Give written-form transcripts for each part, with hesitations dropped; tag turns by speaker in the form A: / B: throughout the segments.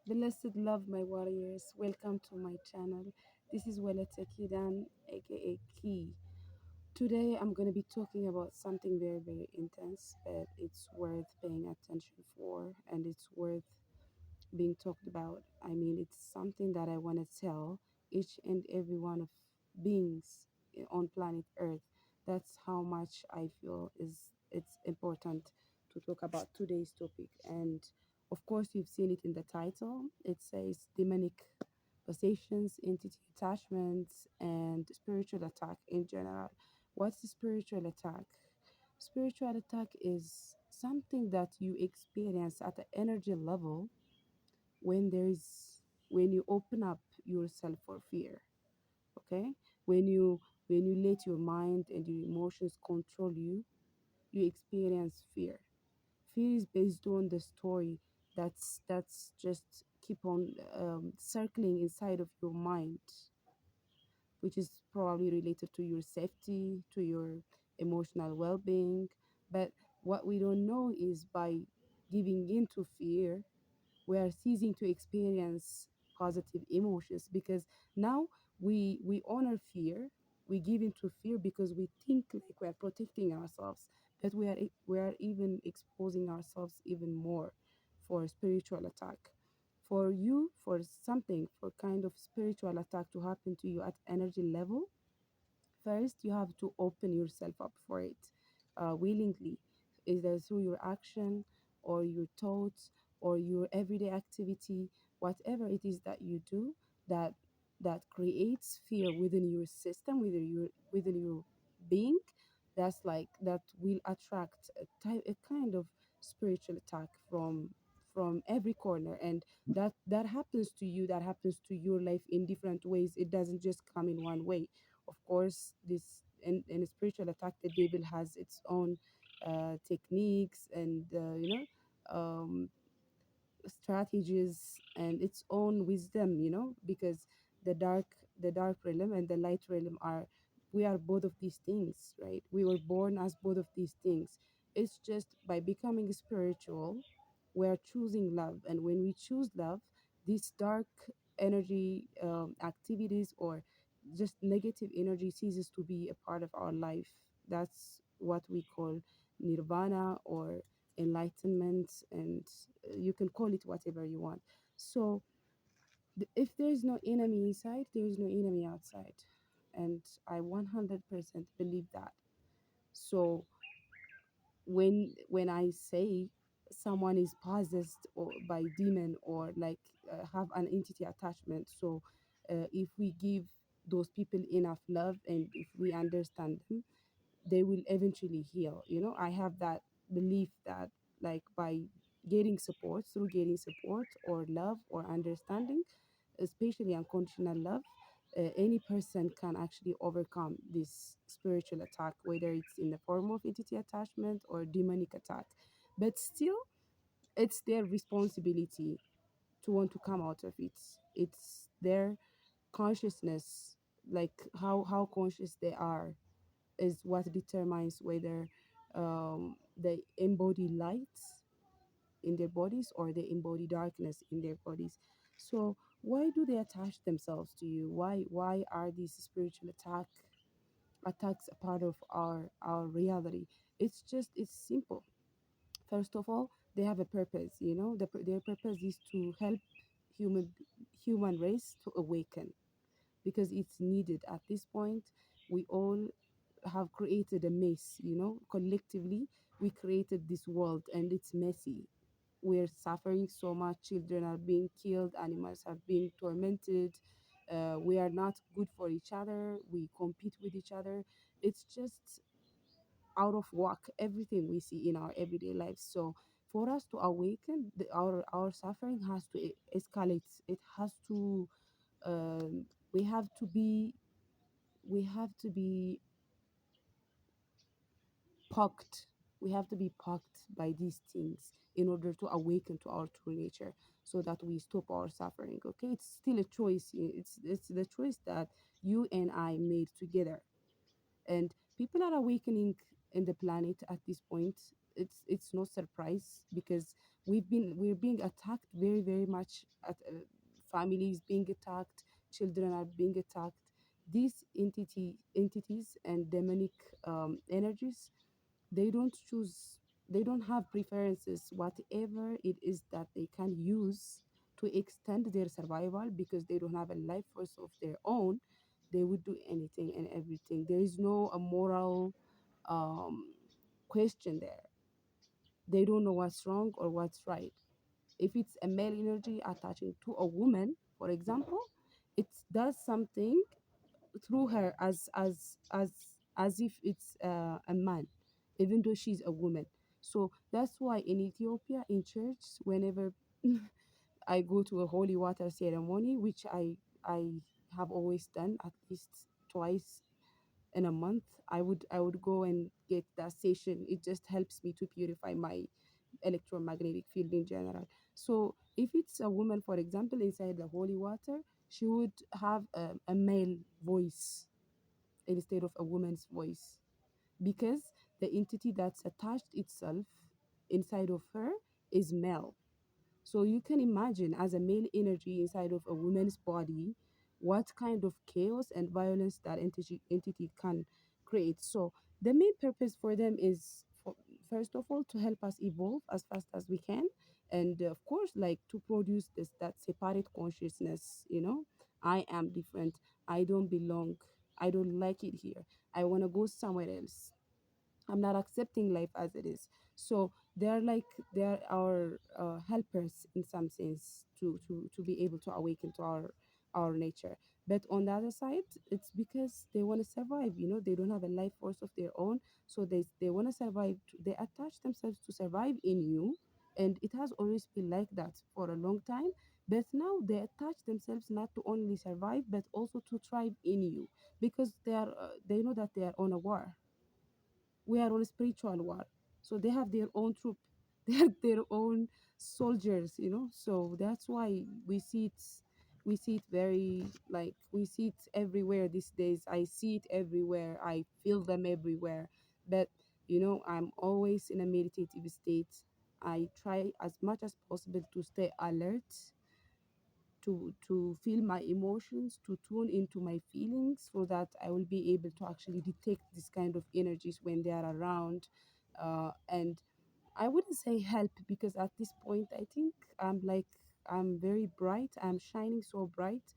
A: Blessed love, my warriors. Welcome to my channel. This is Waleta Kidan, aka Key. Today, I'm going to be talking about something very, very intense, but it's worth paying attention for and it's worth being talked about. I mean, it's something that I want to tell each and every one of beings on planet Earth. That's how much I feel is it's important to talk about today's topic. And of course, you've seen it in the title. It says demonic possessions, entity attachments, and spiritual attack in general. What's the spiritual attack? Spiritual attack is something that you experience at the energy level when when you open up yourself for fear. Okay, when you let your mind and your emotions control you, you experience fear. Fear is based on the story that's just keep on circling inside of your mind, which is probably related to your safety, to your emotional well-being. But what we don't know is by giving in to fear, we are ceasing to experience positive emotions, because now we honor fear, we give into fear because we think like we are protecting ourselves, but we are even exposing ourselves even more for spiritual attack. For you, for something, for kind of spiritual attack to happen to you at energy level, first, you have to open yourself up for it willingly, either through your action or your thoughts or your everyday activity, whatever it is that you do that creates fear within your system, within your being. That's like that will attract a kind of spiritual attack from every corner, and that happens to you, that happens to your life in different ways. It doesn't just come in one way. Of course, this in a spiritual attack, the devil has its own techniques and strategies and its own wisdom, because the dark the dark realm and the light realm are, we are both of these things, right? We were born as both of these things. It's just by becoming spiritual, we're choosing love, and when we choose love, these dark energy activities or just negative energy ceases to be a part of our life. That's what we call nirvana or enlightenment, and you can call it whatever you want. So if there is no enemy inside, there is no enemy outside, and I 100% believe that. So when I say someone is possessed or by demon, or like have an entity attachment, so if we give those people enough love and if we understand them, they will eventually heal. I have that belief that, like, by getting support or love or understanding, especially unconditional love, any person can actually overcome this spiritual attack, whether it's in the form of entity attachment or demonic attack. But still, it's their responsibility to want to come out of it. It's their consciousness, like how conscious they are is what determines whether they embody light in their bodies or they embody darkness in their bodies. So why do they attach themselves to you? Why are these spiritual attacks a part of our reality? It's simple. First of all, they have a purpose. Their purpose is to help human human race to awaken, because it's needed at this point. We all have created a mess, collectively. We created this world and it's messy. We're suffering so much. Children are being killed, animals are being tormented. We are not good for each other. We compete with each other. It's just out of whack, everything we see in our everyday lives. So for us to awaken, our suffering has to escalate. It has to we have to be we have to be poked. We have to be poked by these things in order to awaken to our true nature, so that we stop our suffering. Okay, it's still a choice. It's the choice that you and I made together, and people are awakening in the planet at this point. It's no surprise, because we're being attacked very very much at families being attacked, children are being attacked. These entities and demonic energies, they don't choose, they don't have preferences. Whatever it is that they can use to extend their survival, because they don't have a life force of their own, they would do anything and everything. There is no a moral um, question there. They don't know what's wrong or what's right. If it's a male energy attaching to a woman, for example, it does something through her as if it's a man, even though she's a woman. So that's why in Ethiopia, in church, whenever I go to a holy water ceremony, which I have always done at least twice in a month, I would go and get that session. It just helps me to purify my electromagnetic field in general. So if it's a woman, for example, inside the holy water, she would have a male voice instead of a woman's voice, because the entity that's attached itself inside of her is male. So you can imagine, as a male energy inside of a woman's body, what kind of chaos and violence that entity can create. So the main purpose for them is, first of all, to help us evolve as fast as we can, and of course, like to produce this that separate consciousness. I am different. I don't belong. I don't like it here. I want to go somewhere else. I'm not accepting life as it is. So they're our helpers in some sense to be able to awaken to our nature. But on the other side, it's because they want to survive. They don't have a life force of their own, so they want to survive. They attach themselves to survive in you, and it has always been like that for a long time. But now they attach themselves not to only survive but also to thrive in you, because they know that they are on a war. We are on a spiritual war, so they have their own troop. They have their own soldiers. So that's why we see it very, like, we see it everywhere these days. I see it everywhere, I feel them everywhere. But I'm always in a meditative state. I try as much as possible to stay alert, to feel my emotions, to tune into my feelings, so that I will be able to actually detect this kind of energies when they are around. And I wouldn't say help, because at this point I think I'm very bright. I'm shining so bright.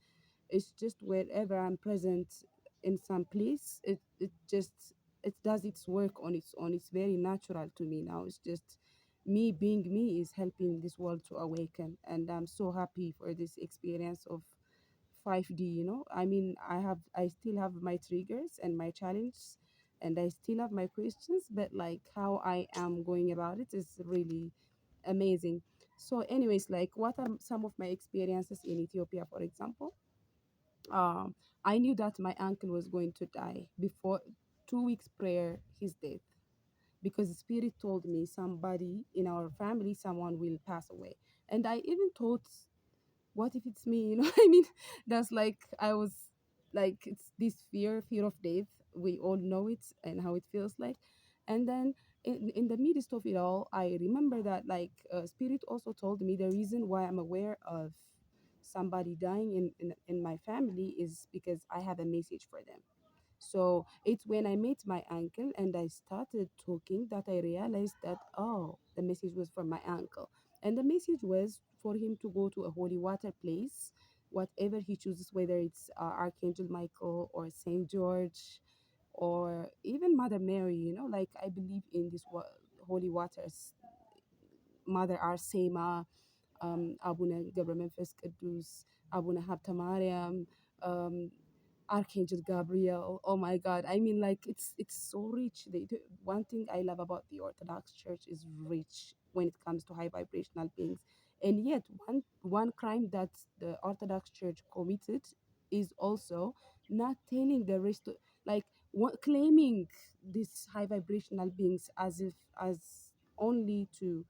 A: It's just wherever I'm present in some place, it does its work on its own. It's very natural to me now. It's just me being me is helping this world to awaken, and I'm so happy for this experience of 5D. I mean, I still have my triggers and my challenges, and I still have my questions, but like how I am going about it is really amazing. So anyways, like, what are some of my experiences in Ethiopia, for example? um, I knew that my uncle was going to die before 2 weeks prior his death, because the spirit told me somebody in our family, someone will pass away. And I even thought, what if it's me? I mean, that's like, I was like, it's this fear of death. We all know it and how it feels like. And then in the midst of it all, I remember that, like, spirit also told me the reason why I'm aware of somebody dying in my family is because I have a message for them. So it's when I met my uncle and I started talking that I realized that, oh, the message was from my uncle. And the message was for him to go to a holy water place, whatever he chooses, whether it's Archangel Michael or Saint George or even Mother Mary. Like, I believe in these holy waters, Mother Arsema, Abuna Gabra Memphis Kadus, Abuna Habta Mariam, um, Archangel Gabriel. Oh my God! I mean, like, it's so rich. One thing I love about the Orthodox Church is rich when it comes to high vibrational beings, and yet one crime that the Orthodox Church committed is also not telling the rest, like, claiming these high vibrational beings as if as only to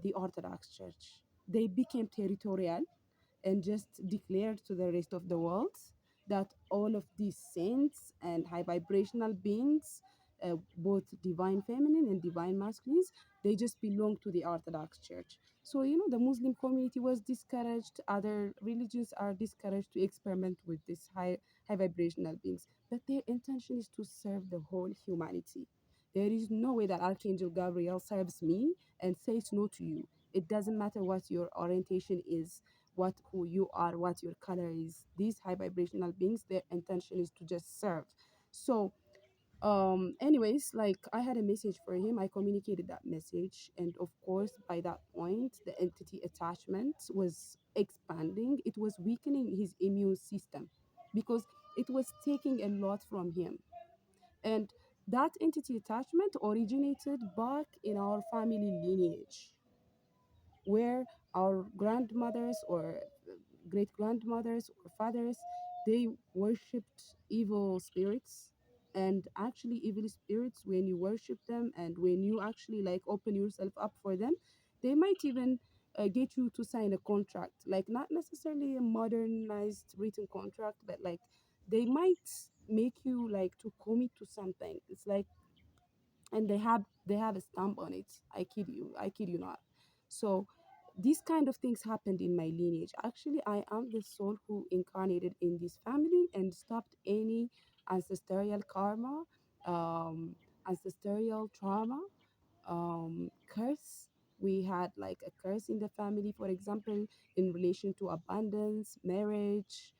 A: the Orthodox Church. They became territorial and just declared to the rest of the world that all of these saints and high vibrational beings, both divine feminine and divine masculines. They just belong to the Orthodox Church. So, the Muslim community was discouraged. Other religions are discouraged to experiment with this high vibrational beings. But their intention is to serve the whole humanity. There is no way that Archangel Gabriel serves me and says no to you. It doesn't matter what your orientation is, what who you are, what your color is. These high vibrational beings, their intention is to just serve. So anyways, like I had a message for him. I communicated that message, and of course by that point the entity attachment was expanding. It was weakening his immune system because it was taking a lot from him. And that entity attachment originated back in our family lineage, where our grandmothers or great grandmothers or fathers, they worshipped evil spirits. And actually evil spirits, when you worship them and when you actually like open yourself up for them, they might even get you to sign a contract, like not necessarily a modernized written contract, but like they might make you like to commit to something. It's like, and they have a stamp on it. I kid you not. So these kind of things happened in my lineage. Actually, I am the soul who incarnated in this family and stopped any ancestral karma, um, ancestral trauma, curse. We had like a curse in the family, for example, in relation to abundance, marriage.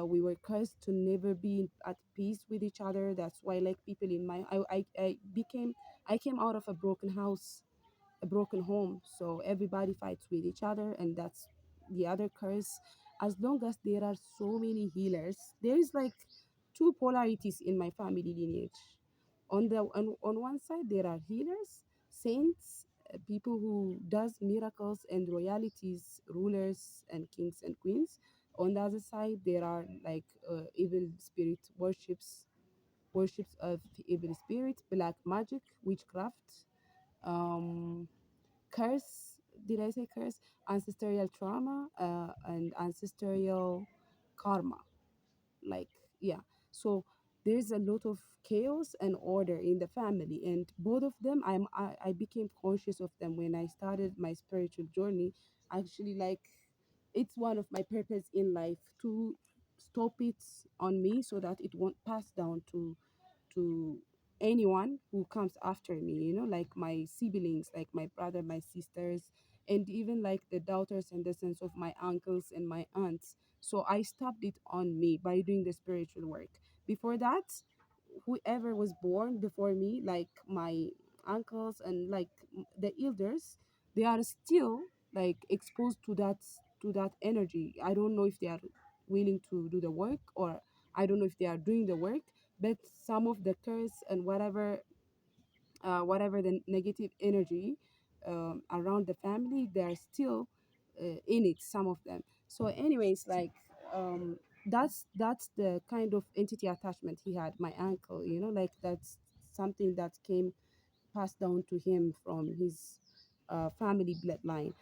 A: We were cursed to never be at peace with each other. That's why, like people in my, I came out of a broken house, a broken home. So everybody fights with each other, and that's the other curse. As long as there are so many healers, there is like two polarities in my family lineage. On one side, there are healers, saints, people who does miracles and royalties, rulers and kings and queens. On the other side, there are like evil spirit worships of evil spirits, black magic, witchcraft, um, curse. Did I say curse? Ancestral trauma and ancestral karma. Like, yeah. So there's a lot of chaos and order in the family, and both of them, I became conscious of them when I started my spiritual journey. Actually, like, it's one of my purpose in life to stop it on me so that it won't pass down to anyone who comes after me, like my siblings, like my brother, my sisters, and even like the daughters and the sons of my uncles and my aunts. So I stopped it on me by doing the spiritual work. Before that, whoever was born before me, like my uncles and like the elders, they are still like exposed to that energy. I don't know if they are willing to do the work, or I don't know if they are doing the work, but some of the curse and whatever the negative energy around the family, they are still in it, some of them. So anyways, like, that's the kind of entity attachment he had, my uncle, like that's something that came passed down to him from his family bloodline.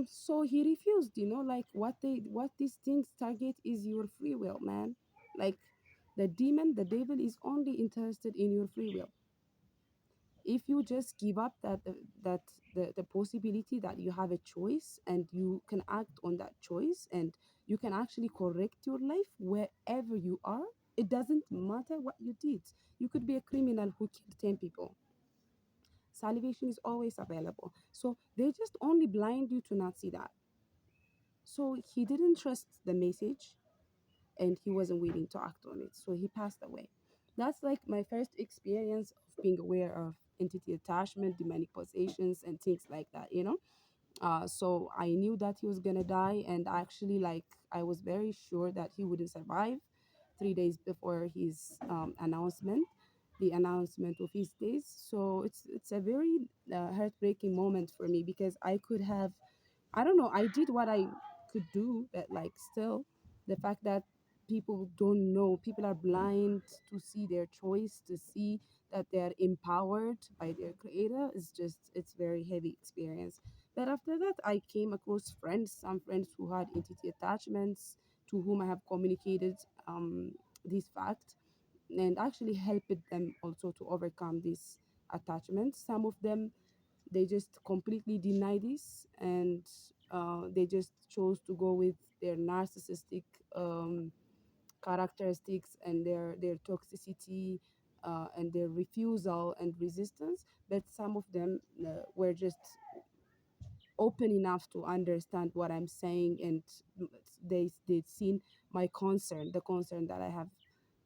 A: So he refused, like what these things target is your free will, man. Like, the devil is only interested in your free will. If you just give up that the possibility that you have a choice and you can act on that choice, and you can actually correct your life wherever you are. It doesn't matter what you did. You could be a criminal who killed 10 people. Salvation is always available. So they just only blind you to not see that. So he didn't trust the message, and he wasn't willing to act on it. So he passed away. That's like my first experience of being aware of entity attachment, demonic possessions, and things like that. So I knew that he was gonna die, and actually, like, I was very sure that he wouldn't survive. 3 days before his announcement, the announcement of his days. So it's a very heartbreaking moment for me, because I don't know, I did what I could do, but like still, the fact that people don't know, people are blind to see their choice, to see that they are empowered by their creator, is just, it's very heavy experience. But after that, I came across some friends who had entity attachments, to whom I have communicated this fact. and actually helped them also to overcome this attachment. Some of them, they just completely deny this, and they just chose to go with their narcissistic um, characteristics and their toxicity, and their refusal and resistance. But some of them were just open enough to understand what I'm saying, and they'd seen my concern, the concern that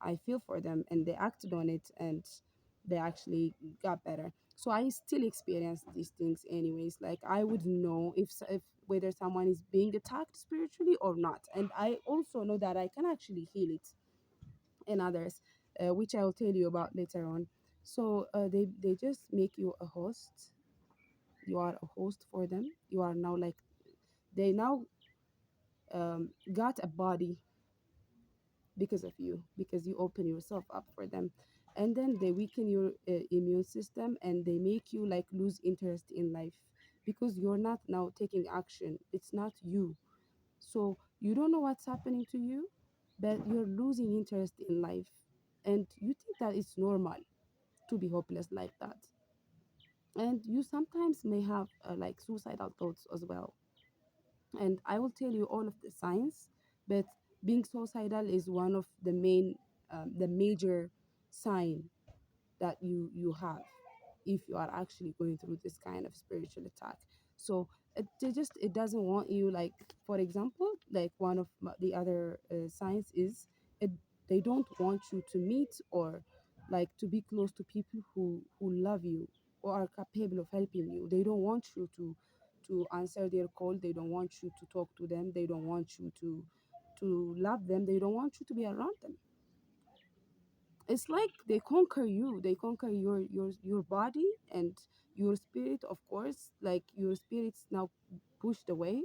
A: I feel for them, and they acted on it, and they actually got better. So I still experience these things anyways. Like I would know if whether someone is being attacked spiritually or not, and I also know that I can actually heal it in others, which I will tell you about later on. So they just make you a host. You are a host for them. You are now like, they now got a body because of you, because you open yourself up for them. And then they weaken your immune system, and they make you like lose interest in life, because you're not now taking action. It's not you. So you don't know what's happening to you, but you're losing interest in life, and you think that it's normal to be hopeless like that. And you sometimes may have like suicidal thoughts as well. And I will tell you all of the signs, but being suicidal is one of the the major sign that you have if you are actually going through this kind of spiritual attack. So it doesn't want you, like, for example, like one of the other signs is, it they don't want you to meet or like to be close to people who love you or are capable of helping you. They don't want you to answer their call. They don't want you to talk to them. They don't want you to love them. They don't want you to be around them. It's like they conquer you. They conquer your body and your spirit, of course. Like your spirit's now pushed away.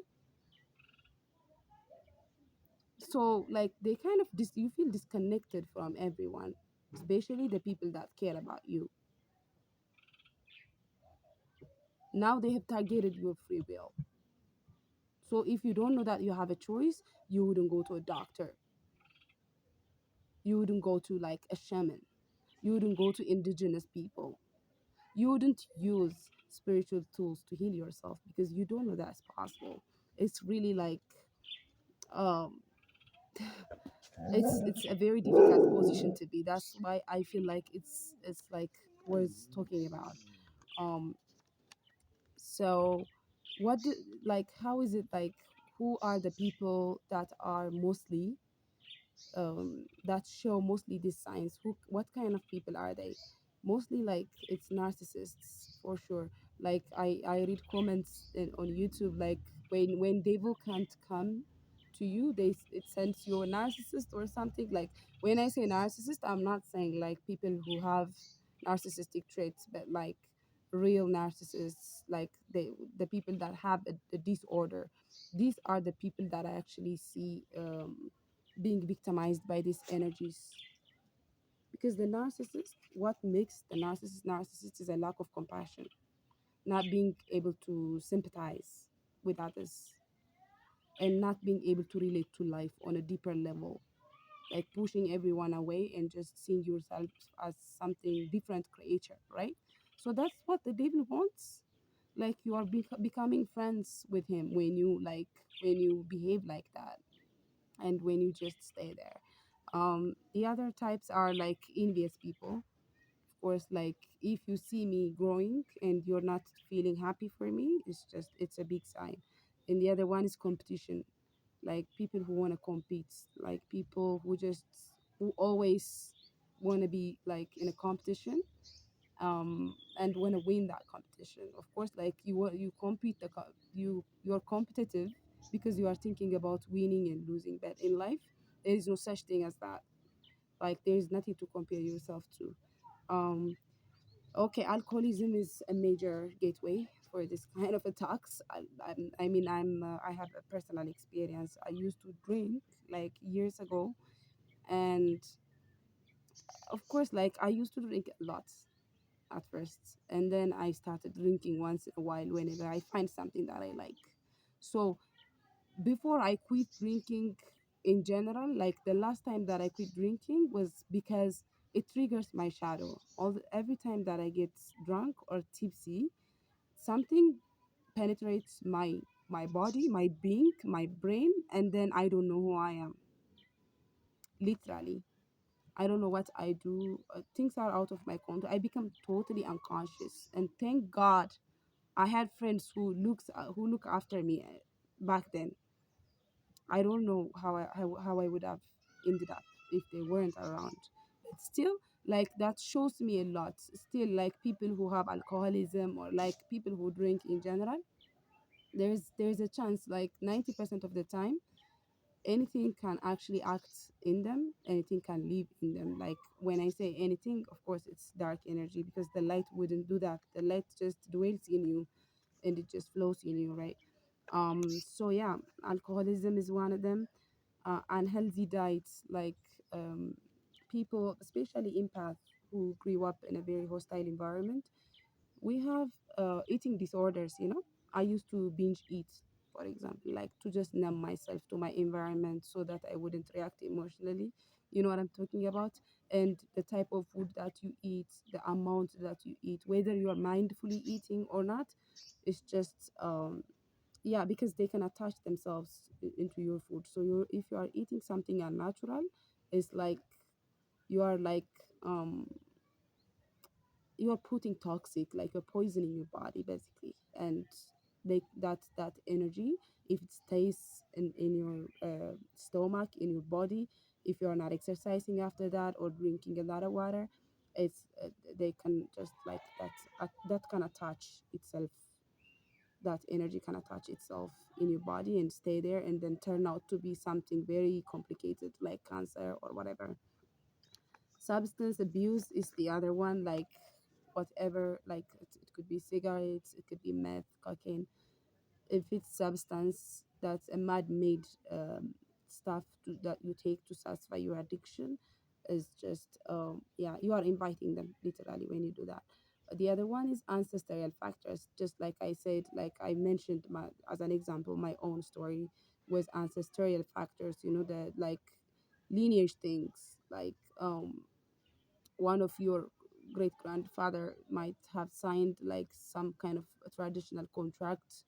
A: So like they kind of you feel disconnected from everyone, especially the people that care about you. Now they have targeted your free will. So if you don't know that you have a choice, you wouldn't go to a doctor. You wouldn't go to like a shaman. You wouldn't go to indigenous people. You wouldn't use spiritual tools to heal yourself because you don't know that's possible. It's really like um it's a very difficult position to be. That's why I feel like it's like worth talking about. um so what do, like how is it like, who are the people that are mostly that show mostly these signs? Who, what kind of people are they? Mostly like it's narcissists for sure. Like I read comments on YouTube, like when devil can't come to you, it sends you a narcissist or something. Like when I say narcissist, I'm not saying like people who have narcissistic traits, but like real narcissists, like the people that have a disorder. These are the people that I actually see being victimized by these energies. Because the narcissist, what makes the narcissist is a lack of compassion, not being able to sympathize with others, and not being able to relate to life on a deeper level, like pushing everyone away and just seeing yourself as something different creature, right? So that's what the devil wants. Like you are becoming friends with him when you like, when you behave like that, and when you just stay there. The other types are like envious people. Of course, like if you see me growing and you're not feeling happy for me, it's a big sign. And the other one is competition, like people who want to compete, like people who always want to be like in a competition, and want to win that competition. Of course, like you compete you're competitive because you are thinking about winning and losing. But in life, there is no such thing as that. Like there is nothing to compare yourself to. Um, okay, alcoholism is a major gateway for this kind of attacks. I mean, I have a personal experience. I used to drink like years ago, and of course, like I used to drink a lot at first, and then I started drinking once in a while whenever I find something that I like. So before I quit drinking in general, like the last time that I quit drinking was because it triggers my shadow. Every time that I get drunk or tipsy, something penetrates my body, my being, my brain, and then I don't know who I am. Literally, I don't know what I do. Things are out of my control. I become totally unconscious. And thank God, I had friends who look after me back then. I don't know how I would have ended up if they weren't around. But still, like that shows me a lot. Still, like people who have alcoholism or like people who drink in general, there's a chance, like 90% of the time, anything can actually act in them, anything can live in them. Like when I say anything, of course it's dark energy, because the light wouldn't do that. The light just dwells in you and it just flows in you, right? So yeah, alcoholism is one of them. Unhealthy diets, like people, especially empaths who grew up in a very hostile environment, we have eating disorders, you know. I used to binge eat, for example, like to just numb myself to my environment so that I wouldn't react emotionally. You know what I'm talking about? And the type of food that you eat, the amount that you eat, whether you are mindfully eating or not, it's just yeah, because they can attach themselves into your food. So you, if you are eating something unnatural, it's like you are like um you're putting toxic, like you're poisoning your body basically. And they, that energy, if it stays in your stomach, in your body, if you're not exercising after that or drinking a lot of water, it's they can just like that can attach itself, that energy can attach itself in your body and stay there and then turn out to be something very complicated like cancer or whatever. Substance abuse is the other one, like whatever, like it could be cigarettes, it could be meth, cocaine. If it's substance that's a man-made stuff that you take to satisfy your addiction, is just yeah, you are inviting them literally when you do that. The other one is ancestral factors, just like I said, like I mentioned my, as an example, my own story was ancestral factors, you know, the like lineage things, like one of your great grandfather might have signed like some kind of a traditional contract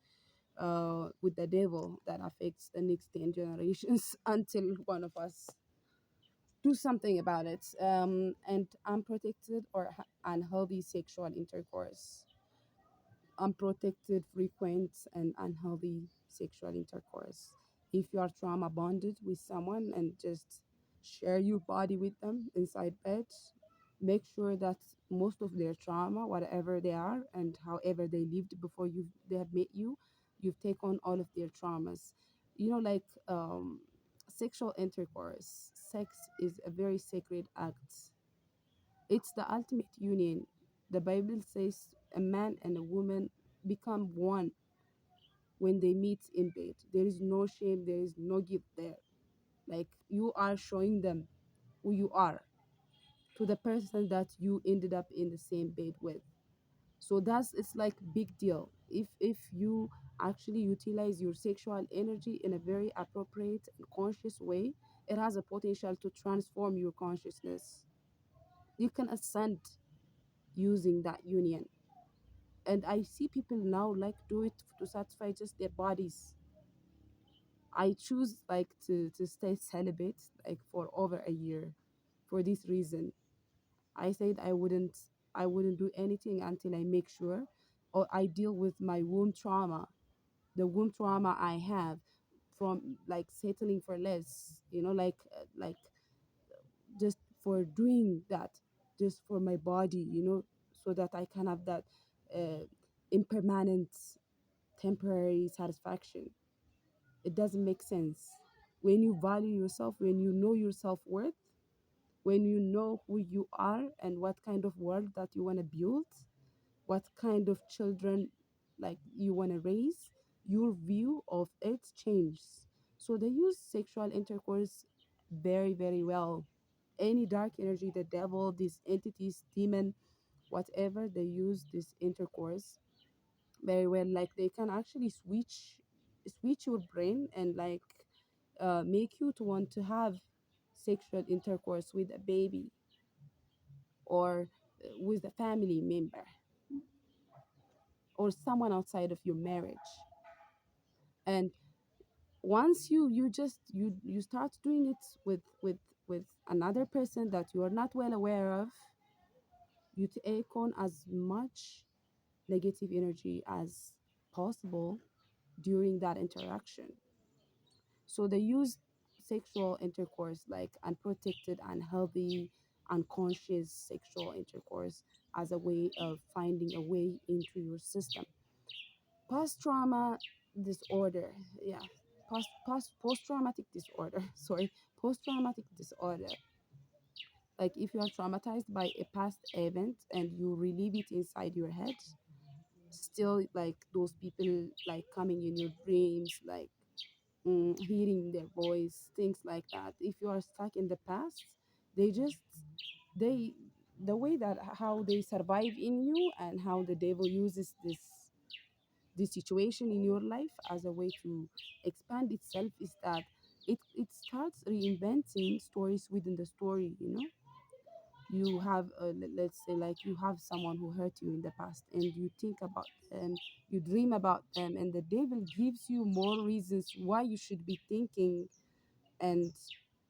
A: with the devil that affects the next 10 generations until one of us do something about it. And unprotected or unhealthy sexual intercourse, unprotected, frequent, and unhealthy sexual intercourse. If you are trauma bonded with someone and just share your body with them inside bed, make sure that most of their trauma, whatever they are and however they lived before they have met you, you've taken all of their traumas. You know, like sexual intercourse, sex is a very sacred act. It's the ultimate union. The Bible says a man and a woman become one when they meet in bed. There is no shame, there is no guilt there. Like you are showing them who you are to the person that you ended up in the same bed with. So that's, it's like big deal. If you actually utilize your sexual energy in a very appropriate and conscious way, it has a potential to transform your consciousness. You can ascend using that union. And I see people now like do it to satisfy just their bodies. I choose like to stay celibate like for over a year for this reason. I said I wouldn't do anything until I make sure or I deal with my womb trauma, the womb trauma I have from like settling for less, you know, like just for doing that, just for my body, you know, so that I can have that impermanent temporary satisfaction. It doesn't make sense. When you value yourself, when you know your self worth, when you know who you are and what kind of world that you want to build, what kind of children like you want to raise, your view of it changes. So they use sexual intercourse very, very well. Any dark energy, the devil, these entities, demon, whatever, they use this intercourse very well. Like they can actually switch your brain and like make you to want to have sexual intercourse with a baby. or with a family member, or someone outside of your marriage. And once you start doing it with another person that you are not well aware of, you take on as much negative energy as possible during that interaction. So they use sexual intercourse, like unprotected, unhealthy, unconscious sexual intercourse, as a way of finding a way into your system. Post trauma disorder, yeah, post traumatic disorder. Sorry, post traumatic disorder. Like if you are traumatized by a past event and you relive it inside your head, still like those people like coming in your dreams, like hearing their voice, things like that. If you are stuck in the past, they just they the way that how they survive in you, and how the devil uses this situation in your life as a way to expand itself, is that it starts reinventing stories within the story. You have let's say like you have someone who hurt you in the past, and you think about them, you dream about them, and the devil gives you more reasons why you should be and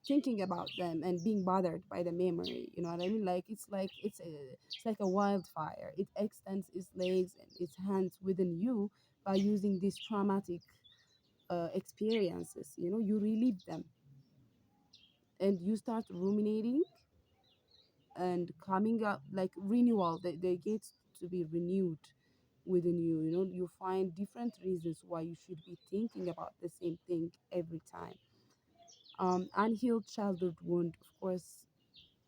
A: thinking about them and being bothered by the memory. You know what I mean? Like it's like a wildfire. It extends its legs and its hands within you by using these traumatic experiences. You relive them, and you start ruminating and coming up like renewal. They get to be renewed within you. You find different reasons why you should be thinking about the same thing every time. Unhealed childhood wound, of course.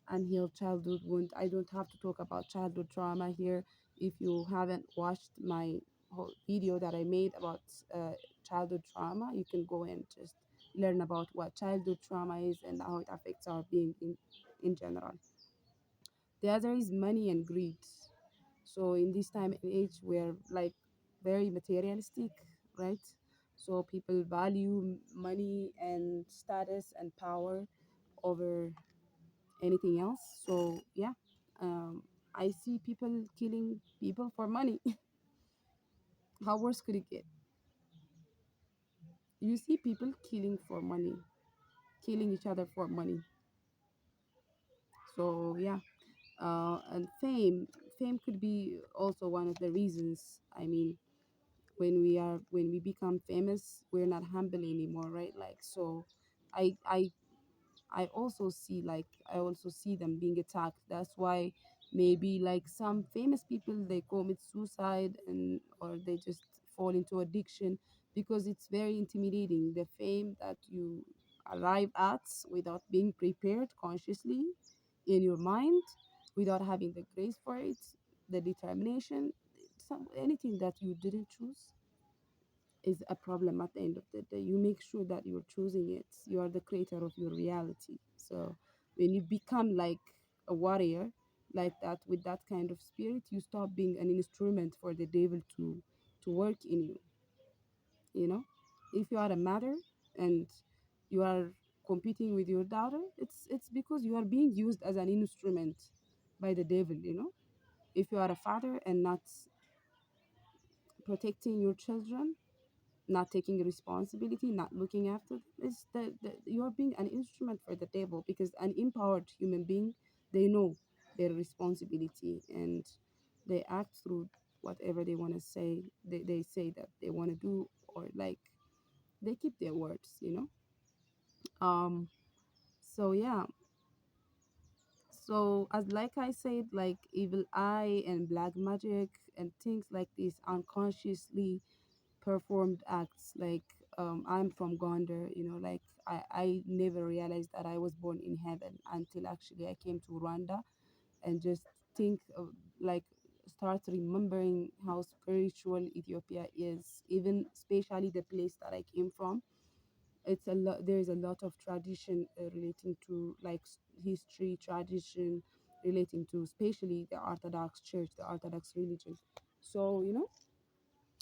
A: Unhealed childhood wound, I don't have to talk about childhood trauma here. If you haven't watched my whole video that I made about uh, childhood trauma, you can go and just learn about what childhood trauma is and how it affects our being in general. The other is money and greed. So in this time and age, we're like very materialistic, right? So people value money and status and power over anything else. So yeah, um, I see people killing people for money. How worse could it get? You see people killing for money, killing each other for money. So yeah, and fame could be also one of the reasons. I mean, when we become famous, we're not humble anymore, right? Like so, I I I also see them being attacked. That's why maybe like some famous people, they commit suicide, and or they just fall into addiction, because it's very intimidating, the fame that you arrive at without being prepared consciously in your mind, without having the grace for it, the determination. Anything that you didn't choose is a problem. At the end of the day, you make sure that you're choosing it. You are the creator of your reality. So when you become like a warrior like that, with that kind of spirit, you stop being an instrument for the devil to work in you. If you are a mother and you are competing with your daughter, it's because you are being used as an instrument by the devil. If you are a father and not protecting your children, not taking responsibility, not looking after them, it's you're being an instrument for the devil, because an empowered human being, they know their responsibility, and they act through whatever they want to say. They say that they want to do, or like they keep their words. um so yeah, so as like I said, like evil eye and black magic and things like this unconsciously performed acts. Like I'm from Gondar, like I never realized that I was born in heaven until actually I came to Rwanda, and just think of like start remembering how spiritual Ethiopia is, even especially the place that I came from. It's a lot, there's a lot of tradition relating to like history, tradition, relating to especially the Orthodox Church, the Orthodox religion. So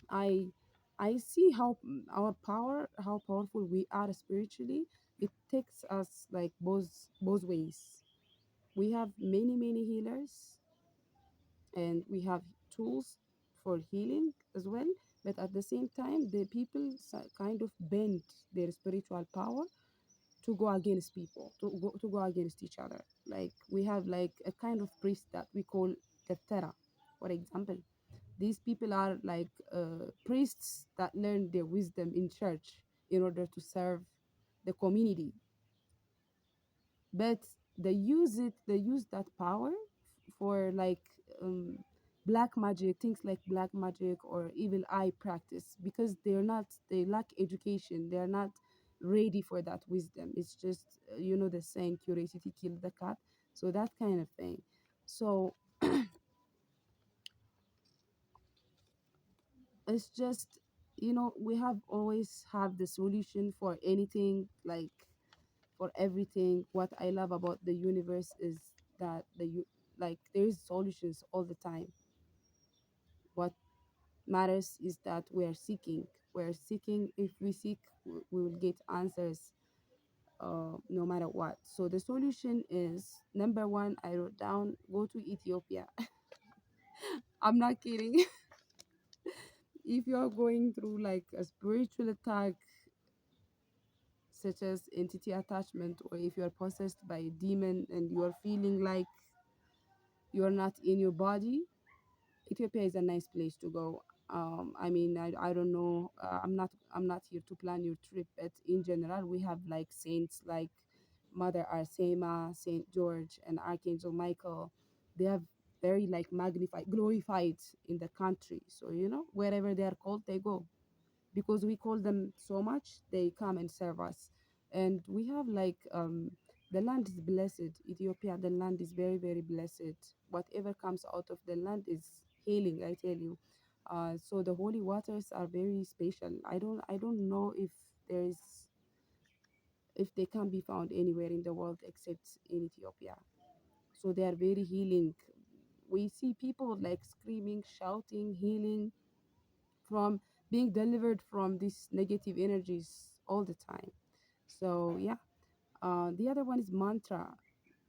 A: I I see how how powerful we are spiritually. It takes us like both ways. We have many healers, and we have tools for healing as well. But at the same time, the people kind of bend their spiritual power to go against people, to go against each other. Like we have like a kind of priest that we call Teftera, for example. These people are like priests that learn their wisdom in church in order to serve the community, but they use that power for like um, black magic, things like black magic or evil eye practice, because they lack education, they're not ready for that wisdom. It's just the saying, curiosity killed the cat. So that kind of thing. So it's just, we have always have the solution for anything, like for everything. What I love about the universe is that like there is solutions all the time. What matters is that we're seeking. If we seek, we will get answers, no matter what. So the solution is, number one, I wrote down, go to Ethiopia. I'm not kidding. If you're going through like a spiritual attack, such as entity attachment, or if you're possessed by a demon and you're feeling like you're not in your body, Ethiopia is a nice place to go. I mean, I don't know. I'm not here to plan your trip, but in general, we have like saints like Mother Arsema, Saint George, and Archangel Michael. They have very like magnified, glorified in the country. So wherever they are called, they go, because we call them so much, they come and serve us. And we have like the land is blessed. Ethiopia, the land is very blessed. Whatever comes out of the land is healing, I tell you. So the holy waters are very special. I don't know if there is, if they can be found anywhere in the world except in Ethiopia. So they are very healing. We see people like screaming, shouting, healing from, being delivered from these negative energies all the time. So yeah, the other one is mantra.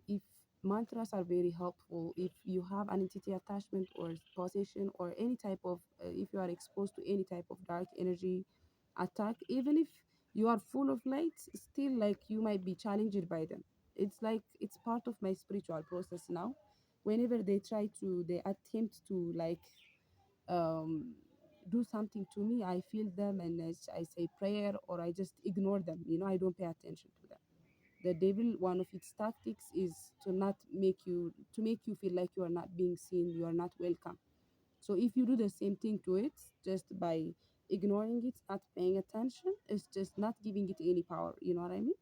A: If Mantras are very helpful if you have an entity attachment or possession or any type of, if you are exposed to any type of dark energy attack, even if you are full of light, still like you might be challenged by them. It's like it's part of my spiritual process now. Whenever they attempt to like um, do something to me, I feel them and I say prayer, or I just ignore them. I don't pay attention to them. The devil, one of its tactics is to make you feel like you are not being seen, you are not welcome. So if you do the same thing to it, just by ignoring it, not paying attention, it's just not giving it any power. You know what I mean?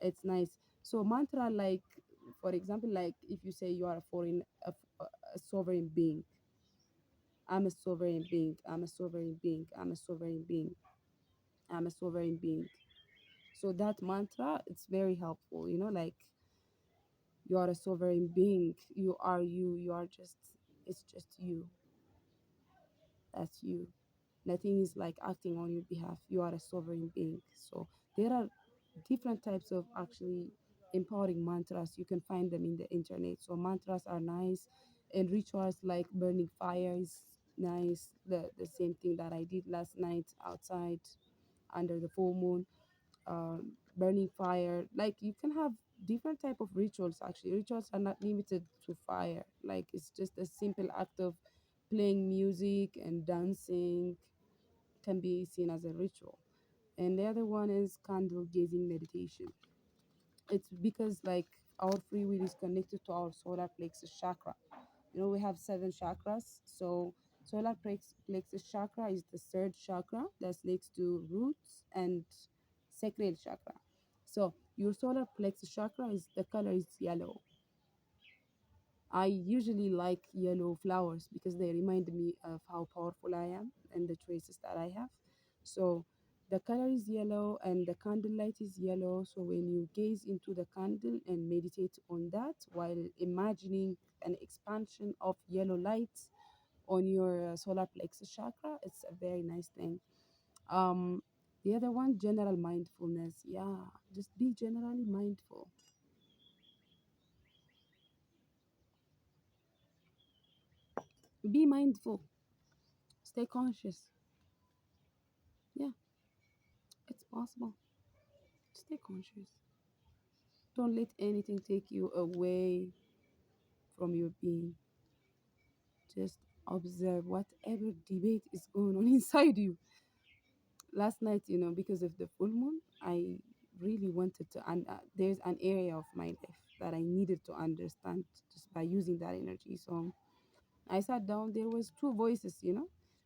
A: It's nice. So mantra, like for example, like if you say you are a sovereign being. I'm a sovereign being. I'm a sovereign being. I'm a sovereign being. I'm a sovereign being. So that mantra, it's very helpful. Like you are a sovereign being. You are you. You are just. It's just you. That's you. Nothing is like acting on your behalf. You are a sovereign being. So there are different types of actually empowering mantras. You can find them in the internet. So mantras are nice, and rituals like burning fire is nice. The same thing that I did last night outside under the full moon. Burning fire. Like you can have different type of rituals. Actually, rituals are not limited to fire. Like it's just a simple act of playing music and dancing can be seen as a ritual. And the other one is candle gazing meditation. It's because like our free will is connected to our solar plexus chakra. We have seven chakras. So plexus chakra is the third chakra that's next to roots and sacral chakra. So your solar plexus chakra is, the color is yellow. I usually like yellow flowers because they remind me of how powerful I am and the choices that I have. So the color is yellow and the candlelight is yellow. So when you gaze into the candle and meditate on that while imagining an expansion of yellow light on your solar plexus chakra, it's a very nice thing. Um, the other one, general mindfulness. Yeah, just be generally mindful. Be mindful, stay conscious. Yeah, it's possible. Stay conscious. Don't let anything take you away from your being. Just observe whatever debate is going on inside you. Last night, because of the full moon, I really wanted to, and there's an area of my life that I needed to understand just by using that energy. So I sat down, there was two voices.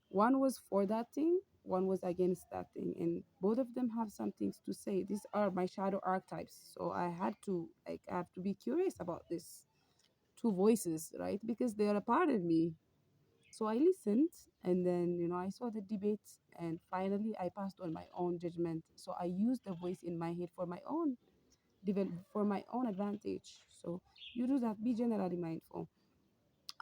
A: One was for that thing, one was against that thing, and both of them have some things to say. These are my shadow archetypes. So I have to be curious about this two voices, right? Because they are a part of me. So I listened, and then, I saw the debate, and finally I passed on my own judgment. So I used the voice in my head for my own for my own advantage. So you do that, be generally mindful.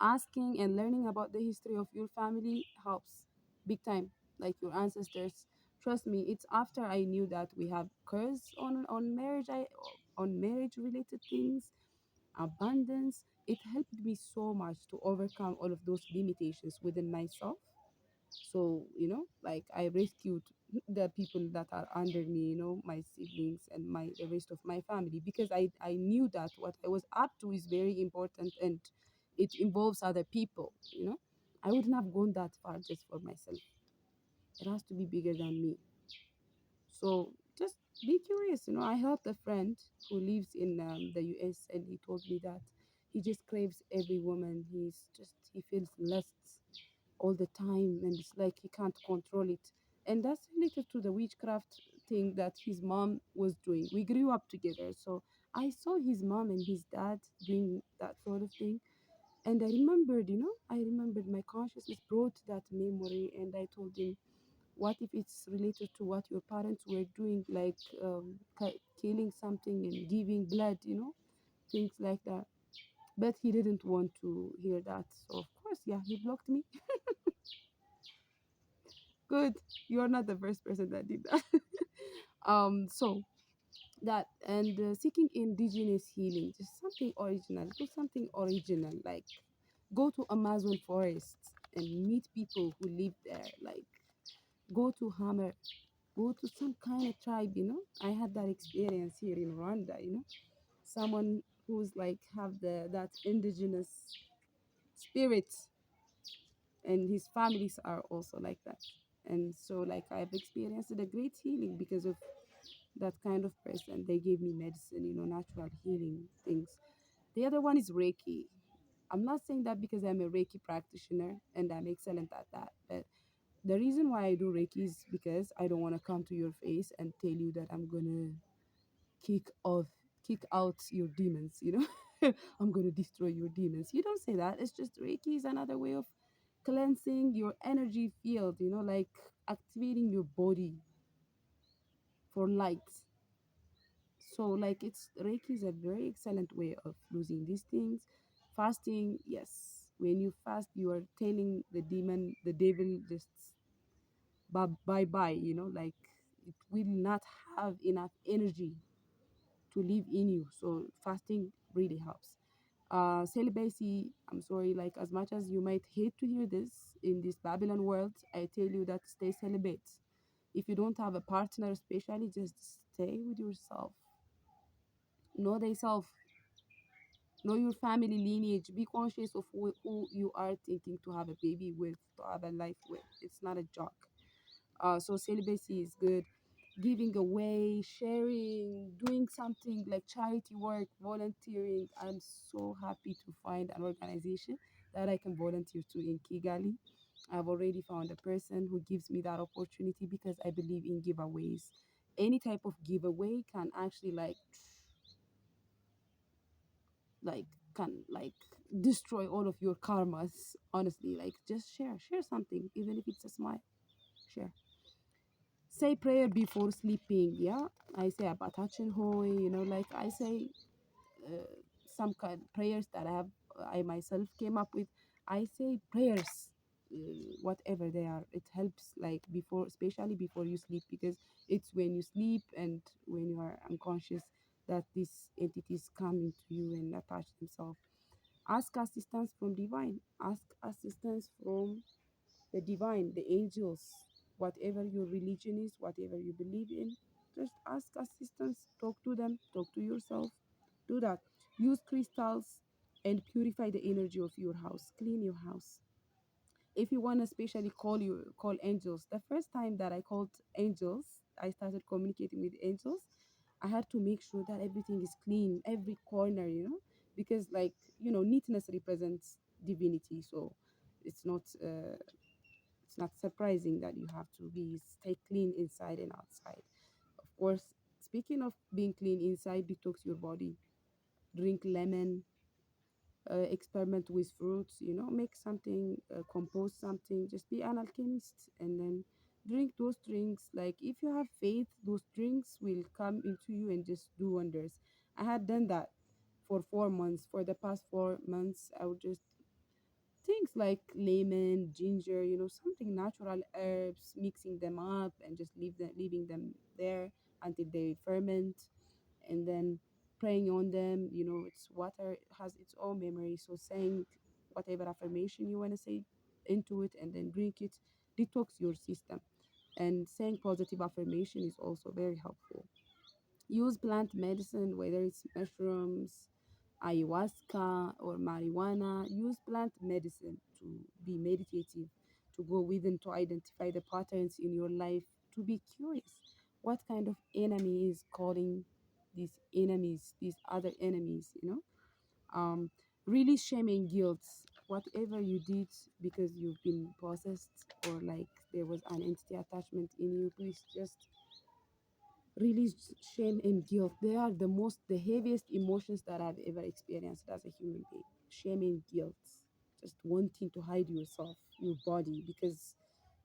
A: Asking and learning about the history of your family helps big time, like your ancestors. Trust me, it's after I knew that we have curse on marriage, on marriage related things, abundance. It helped me so much to overcome all of those limitations within myself. So, like I rescued the people that are under me, my siblings and the rest of my family, because I knew that what I was up to is very important, and it involves other people. I wouldn't have gone that far just for myself. It has to be bigger than me. So just be curious. I helped a friend who lives in the US, and he told me that he just craves every woman. He feels lust all the time, and it's like he can't control it. And that's related to the witchcraft thing that his mom was doing. We grew up together, so I saw his mom and his dad doing that sort of thing. And I remembered my consciousness brought that memory, and I told him, what if it's related to what your parents were doing, like killing something and giving blood, things like that. But he didn't want to hear that. So, of course, yeah, he blocked me. Good. You're not the first person that did that. So that, and seeking indigenous healing, just something original. Do something original, like go to Amazon forests and meet people who live there. Like go to Hammer, go to some kind of tribe. I had that experience here in Rwanda. Someone who's like have that indigenous spirit, and his families are also like that. And so, like, I've experienced a great healing because of that kind of person. They gave me medicine, natural healing things. The other one is Reiki. I'm not saying that because I'm a Reiki practitioner and I'm excellent at that, but the reason why I do Reiki is because I don't want to come to your face and tell you that I'm gonna kick off kick out your demons. I'm gonna destroy your demons. You don't say that. It's just Reiki is another way of cleansing your energy field, like activating your body for light. So, like, it's Reiki is a very excellent way of losing these things. Fasting, yes. When you fast, you are telling the devil, just bye bye. Like it will not have enough energy to live in you. So fasting really helps. Celibacy, I'm sorry, like as much as you might hate to hear this in this Babylon world, I tell you that stay celibate. If you don't have a partner, especially, just stay with yourself. Know thyself, know your family lineage, be conscious of who you are thinking to have a baby with, to have a life with. It's not a joke. So celibacy is good. Giving away, sharing, doing something like charity work, volunteering. I'm so happy to find an organization that I can volunteer to in Kigali. I've already found a person who gives me that opportunity because I believe in giveaways. Any type of giveaway can actually like can like destroy all of your karmas. Honestly, like just share something, even if it's a smile. Share. Say prayer before sleeping. Yeah, I say about touching holy. Like I say uh, some kind prayers that I myself came up with. I say prayers, whatever they are. It helps, like before, especially before you sleep, because it's when you sleep and when you are unconscious that these entities come into you and attach themselves. Ask assistance from divine. Ask assistance from the divine, the angels, whatever your religion is, whatever you believe in. Just ask assistance, talk to them, talk to yourself. Do that. Use crystals and purify the energy of your house. Clean your house. If you want to especially call angels, the first time that I called angels, I started communicating with angels. I had to make sure that everything is clean, every corner, because like neatness represents divinity. So it's not it's not surprising that you have to be stay clean inside and outside. Of course, speaking of being clean inside, detox your body. Drink lemon, experiment with fruits, make something, compose something, just be an alchemist, and then drink those drinks. Like if you have faith, those drinks will come into you and just do wonders. I had done that for 4 months. For the past 4 months, I would just things like lemon, ginger, something natural herbs, mixing them up and just leaving them there until they ferment, and then praying on them. It's water has its own memory, so saying whatever affirmation you want to say into it and then drink it detox your system. And saying positive affirmation is also very helpful. Use plant medicine, whether it's mushrooms, ayahuasca, or marijuana. Use plant medicine to be meditative, to go within, to identify the patterns in your life, to be curious. What kind of enemy is calling these enemies, these other enemies, Um, Release shame and guilt. Whatever you did because you've been possessed or like there was an entity attachment in you, please just release shame and guilt. They are the heaviest emotions that I've ever experienced as a human being. Shame and guilt. Just wanting to hide yourself, your body, because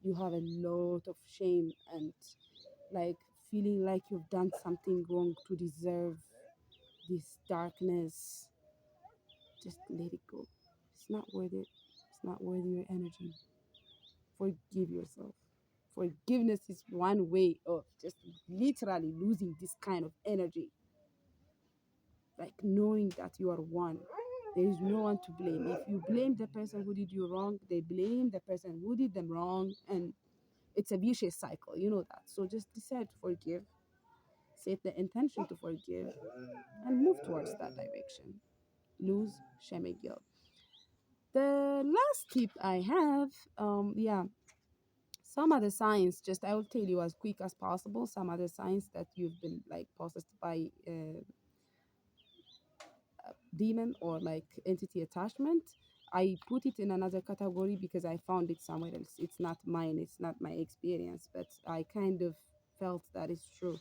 A: you have a lot of shame and like feeling like you've done something wrong to deserve this darkness. Just let it go. It's not worth it. It's not worth your energy. Forgive yourself. Forgiveness is one way of just literally losing this kind of energy, like knowing that you are one. There is no one to blame. If you blame the person who did you wrong, they blame the person who did them wrong, and it's a vicious cycle. You know that. So just decide to forgive, set the intention to forgive, and move towards that direction. Lose shame and guilt. The last tip I have, yeah, some other signs. Just I will tell you as quick as possible. Some other signs that you've been like possessed by demon or like entity attachment. I put it in another category because I found it somewhere else. It's not mine, it's not my experience, but I kind of felt that is true.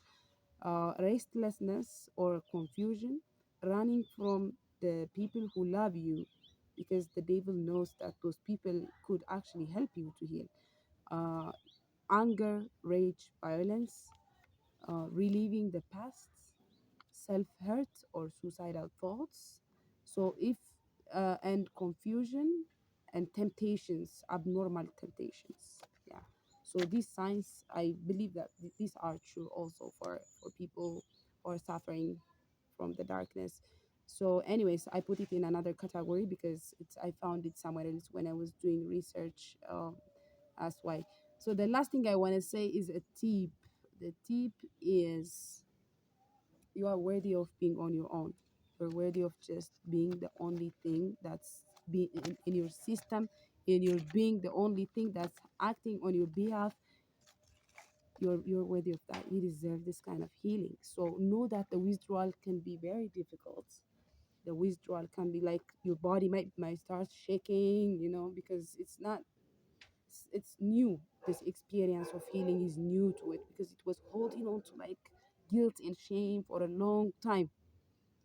A: Restlessness or confusion, running from the people who love you because the devil knows that those people could actually help you to heal. Uh, Anger, rage, violence, reliving the past, self hurt or suicidal thoughts. So, if and confusion and temptations, abnormal temptations. Yeah. So, these signs, I believe that these are true also for people who are suffering from the darkness. So, anyways, I put it in another category because I found it somewhere else when I was doing research. That's why. So, the last thing I want to say is a tip. The tip is you are worthy of being on your own. You're worthy of just being the only thing that's being in your system, in your being, the only thing that's acting on your behalf. You're worthy of that. You deserve this kind of healing. So know that the withdrawal can be very difficult. The withdrawal can be like your body might start shaking, because it's new. This experience of healing is new to it because it was holding on to like guilt and shame for a long time.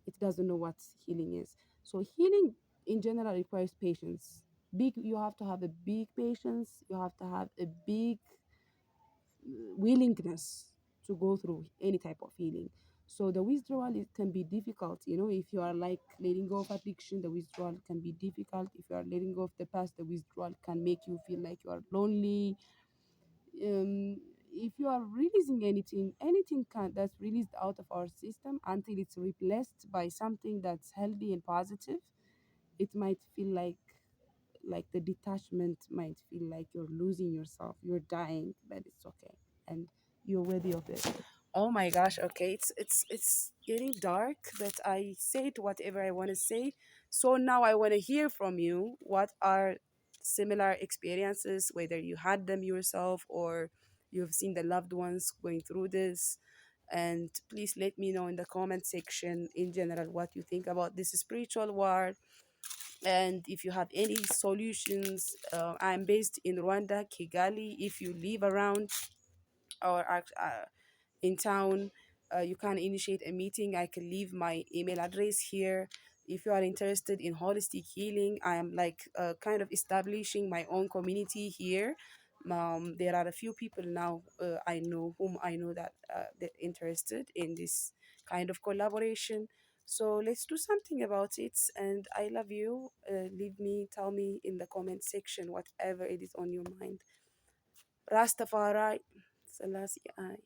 A: It doesn't know what healing is. So healing in general requires patience. You have to have a big patience. You have to have a big willingness to go through any type of healing. So the withdrawal can be difficult. If you are like letting go of addiction, the withdrawal can be difficult. If you are letting go of the past, the withdrawal can make you feel like you are lonely. If you are releasing anything that's released out of our system until it's replaced by something that's healthy and positive, it might feel like the detachment might feel like you're losing yourself, you're dying, but it's okay, and you're worthy of it. Oh my gosh, okay, it's getting dark, but I said whatever I want to say. So now I want to hear from you. What are similar experiences, whether you had them yourself or you've seen the loved ones going through this? And please let me know in the comment section in general what you think about this spiritual war, and if you have any solutions. I'm based in Rwanda, Kigali. If you live around or in town, you can initiate a meeting. I can leave my email address here. If you are interested in holistic healing, I am like kind of establishing my own community here. There are a few people now I know whom I know that they're interested in this kind of collaboration. So let's do something about it. And I love you. Leave me, tell me in the comment section whatever it is on your mind. Rastafari, Selassie I.